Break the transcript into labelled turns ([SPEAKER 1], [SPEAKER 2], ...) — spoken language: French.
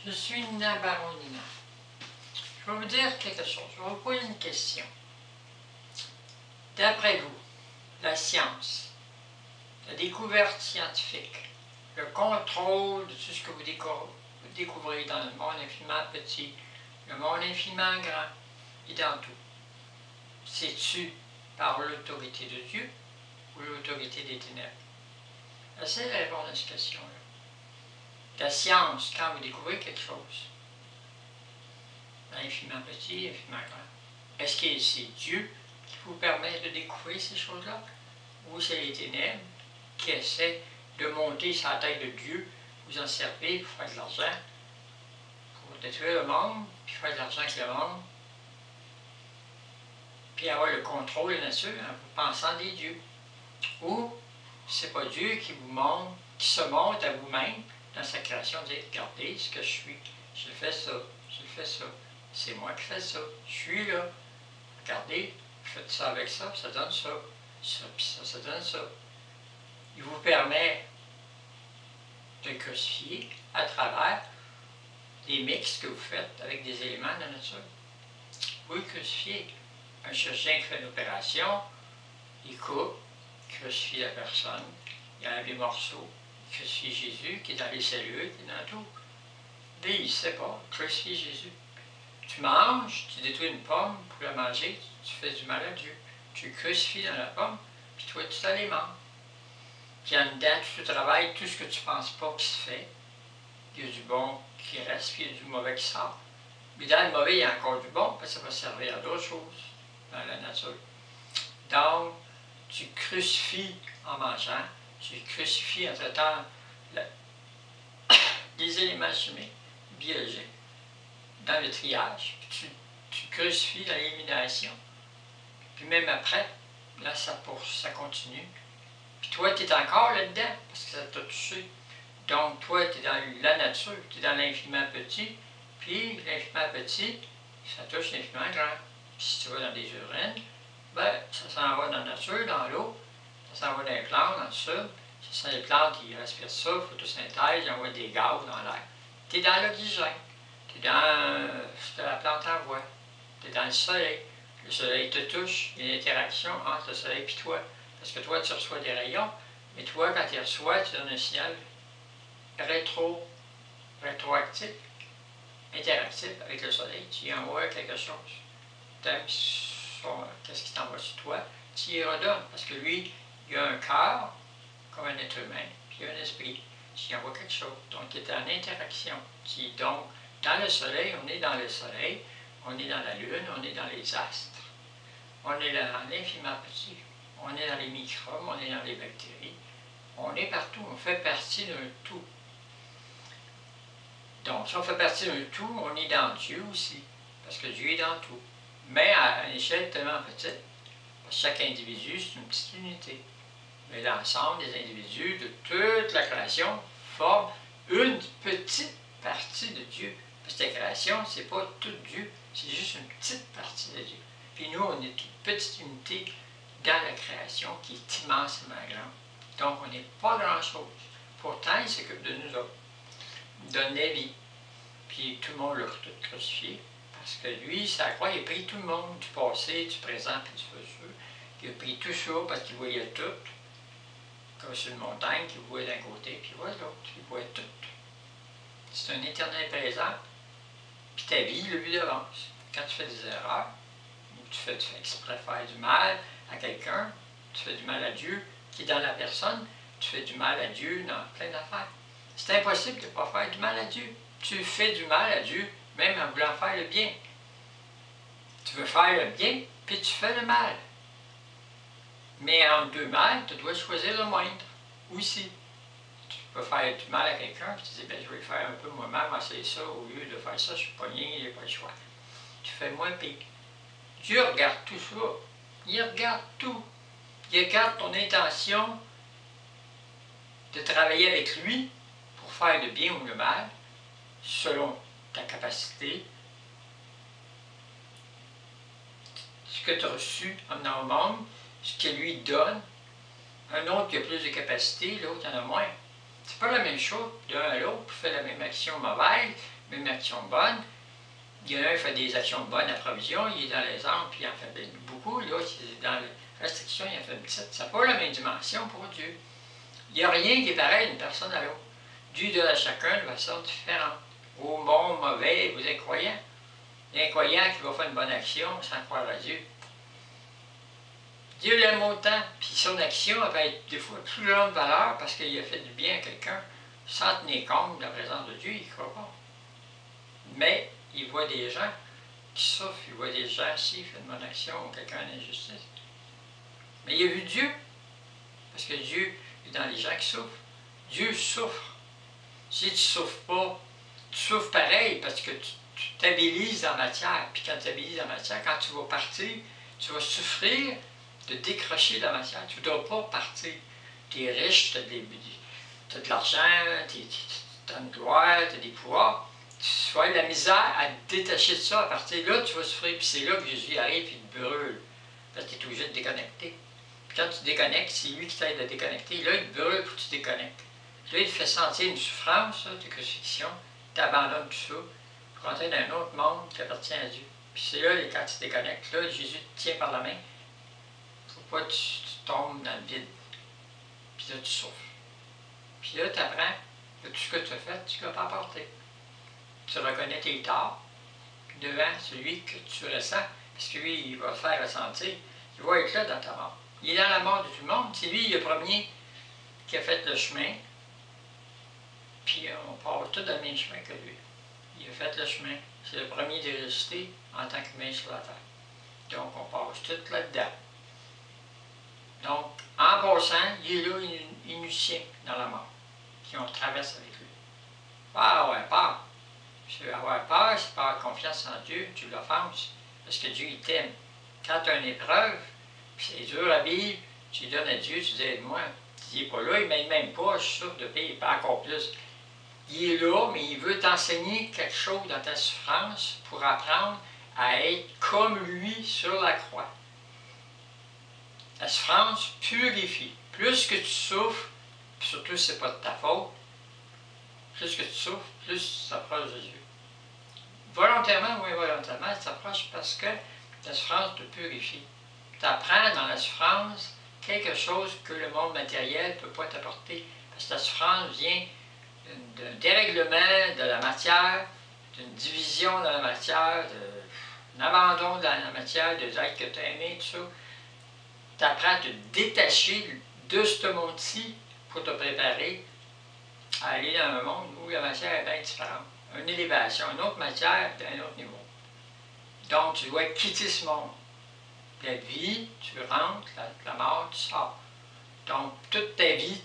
[SPEAKER 1] Je suis Nina Baronina. Je vais vous dire quelque chose. Je vais vous poser une question. D'après vous, la science, la découverte scientifique, le contrôle de tout ce que vous découvrez dans le monde infiniment petit, le monde infiniment grand et dans tout, c'est-tu par l'autorité de Dieu ou l'autorité des ténèbres? Essayez de répondre à cette question-là. La science, quand vous découvrez quelque chose, infiniment petit, infiniment grand, est-ce que c'est Dieu qui vous permet de découvrir ces choses-là? Ou c'est les ténèbres qui essaient de monter sur la tête de Dieu, vous en servir pour faire de l'argent, pour détruire le monde, puis faire de l'argent avec le monde, puis avoir le contrôle de la nature en vous pensant des dieux? Ou c'est pas Dieu qui vous montre, qui se montre à vous-même dans sa création, dire regardez ce que je suis, je fais ça, je fais ça, c'est moi qui fais ça, je suis là, regardez, faites ça avec ça, ça donne ça, puis ça donne ça. Il vous permet de le crucifier à travers les mix que vous faites avec des éléments de la nature. Vous le crucifiez. Un chirurgien qui fait une opération, il coupe, il crucifie la personne, il enlève les morceaux, il crucifie Jésus qui est dans les cellules, qui est dans tout. Lui, il ne sait pas, crucifie Jésus. Tu manges, tu détruis une pomme pour la manger, tu fais du mal à Dieu. Tu crucifies dans la pomme, puis toi, tu t'en les manges. Puis en dedans, tu travailles tout ce que tu ne penses pas qui se fait. Il y a du bon qui reste, puis il y a du mauvais qui sort. Mais dans le mauvais, il y a encore du bon, parce que ça va servir à d'autres choses dans la nature. Donc, tu crucifies en mangeant, tu crucifies en traitant des éléments chimiques, biologiques, dans le triage, puis tu crucifies dans l'élimination. Puis même après, là, ça continue. Puis toi, tu es encore là-dedans, parce que ça t'a touché. Donc, toi, tu es dans la nature, tu es dans l'infiniment petit, puis l'infiniment petit, ça touche l'infiniment grand. Puis si tu vas dans des urines, ben, ça s'en va dans la nature, dans l'eau, ça s'en va dans les plantes, dans le sol. Ce sont les plantes qui respirent ça, photosynthèse, ils envoient des gaz dans l'air. Tu es dans l'oxygène, tu es dans ce que la plante envoie, tu es dans le soleil. Le soleil te touche, il y a une interaction entre le soleil et toi. Parce que toi, tu reçois des rayons, mais toi, quand tu les reçois, tu donnes un signal rétroactif, interactif avec le soleil. Tu y envoies quelque chose. Tu aimes qu'est-ce qui t'envoie sur toi, tu y redonnes. Parce que lui, il a un cœur, comme un être humain, puis il a un esprit. Tu y envoies quelque chose. Donc, il est en interaction. Donc, dans le soleil, on est dans le soleil, on est dans la lune, on est dans les astres. On est dans l'infiniment petit. On est dans les microbes, on est dans les bactéries. On est partout, on fait partie d'un tout. Donc, si on fait partie d'un tout, on est dans Dieu aussi, parce que Dieu est dans tout. Mais à une échelle tellement petite, parce que chaque individu, c'est une petite unité. Mais l'ensemble des individus de toute la création forme une petite partie de Dieu. Parce que la création, c'est pas tout Dieu, c'est juste une petite partie de Dieu. Puis nous, on est une petite unité dans la création qui est immensément grande. Donc, on n'est pas grand-chose. Pourtant, il s'occupe de nous autres. Il donne la vie. Puis tout le monde l'a tout crucifié. Parce que lui, sa croix, il a pris tout le monde, du passé, du présent, puis du futur. Il a pris tout ça parce qu'il voyait tout. Comme sur une montagne, qu'il voyait d'un côté, puis il voit l'autre. Il voit tout. C'est un éternel présent. Puis ta vie, le but d'avance. Quand tu fais des erreurs, tu fais exprès de faire du mal à quelqu'un, tu fais du mal à Dieu qui est dans la personne, tu fais du mal à Dieu dans plein d'affaires. C'est impossible de ne pas faire du mal à Dieu. Tu fais du mal à Dieu, même en voulant faire le bien. Tu veux faire le bien, puis tu fais le mal. Mais entre deux mal, tu dois choisir le moindre aussi. Tu peux faire du mal à quelqu'un, puis tu dis, ben, je vais le faire un peu moi-même, essayer ça, au lieu de faire ça, je suis pogné, j'ai pas le choix. Tu fais moins pire. Dieu regarde tout ça. Il regarde tout. Il regarde ton intention de travailler avec lui pour faire le bien ou le mal, selon ta capacité, ce que tu as reçu en venant au monde, ce qu'il lui donne. Un autre qui a plus de capacité, l'autre en a moins. C'est pas la même chose d'un à l'autre pour faire la même action mauvaise, même action bonne. Il y en a un qui fait des actions bonnes à provision, il est dans les arbres, puis il en fait beaucoup. L'autre, il est dans les restrictions, il en fait une petite. Ça n'a pas la même dimension pour Dieu. Il n'y a rien qui est pareil d'une personne à l'autre. Dieu donne à chacun de façon différente. Au bon, mauvais, vous êtes croyants. L'incroyant qui va faire une bonne action sans croire à Dieu. Dieu l'aime autant, puis son action elle va être des fois plus grande valeur parce qu'il a fait du bien à quelqu'un sans tenir compte de la présence de Dieu, il ne croit pas. Mais il voit des gens qui souffrent, il voit des gens s'il fait une bonne action ou quelqu'un d'injustice. Mais il a vu Dieu, parce que Dieu est dans les gens qui souffrent. Dieu souffre. Si tu ne souffres pas, tu souffres pareil parce que tu t'habilises en matière. Puis quand tu t'habilises en matière, quand tu vas partir, tu vas souffrir de décrocher de la matière. Tu ne voudras pas partir. Tu es riche, tu as de l'argent, tu as une gloire, tu as des pouvoirs. Tu vas avoir de la misère à te détacher de ça. À partir de là, tu vas souffrir. Puis c'est là que Jésus arrive et te brûle. Parce que tu es obligé de déconnecter. Puis quand tu déconnectes, c'est lui qui t'aide à déconnecter. Là, il te brûle pour que tu déconnectes. Là, il te fait sentir une souffrance, de crucifixion. Tu abandonnes tout ça pour rentrer dans un autre monde qui appartient à Dieu. Puis c'est là, quand tu déconnectes, là, Jésus te tient par la main. Faut pas que tu tombes dans le vide. Puis là, tu souffres. Puis là, tu apprends que tout ce que tu as fait, tu ne l'as pas apporté. Tu reconnais tes torts devant celui que tu ressens, parce que lui, il va te faire ressentir. Il va être là dans ta mort. Il est dans la mort de tout le monde. C'est lui, le premier, qui a fait le chemin. Puis on part tout dans le même chemin que lui. Il a fait le chemin. C'est le premier de résister en tant qu'humain sur la terre. Donc on passe tout là-dedans. Donc, en passant, il est là, il nous tient dans la mort. Puis on traverse avec lui. Pas avoir peur. Avoir peur, c'est pas avoir confiance en Dieu, tu l'offenses. Parce que Dieu, il t'aime. Quand tu as une épreuve, puis c'est dur à vivre, tu lui donnes à Dieu, tu dis aide-moi. Il n'est pas là, il ne m'aide même pas, je suis sûr de payer, pas encore plus. Il est là, mais il veut t'enseigner quelque chose dans ta souffrance pour apprendre à être comme lui sur la croix. La souffrance purifie. Plus que tu souffres, puis surtout c'est pas de ta faute, plus que tu souffres, plus tu t'approches de Dieu. Volontairement ou involontairement, tu t'approches parce que la souffrance te purifie. Tu apprends dans la souffrance quelque chose que le monde matériel ne peut pas t'apporter. Parce que la souffrance vient d'un dérèglement de la matière, d'une division dans la matière, d'un abandon dans la matière, des êtres que tu as aimés, tout ça. Tu apprends à te détacher de ce monde-ci pour te préparer à aller dans un monde où la matière est bien différente. Une élévation, une autre matière d'un autre niveau. Donc, tu dois quitter ce monde. La vie, tu rentres, la mort, tu sors. Donc, toute ta vie,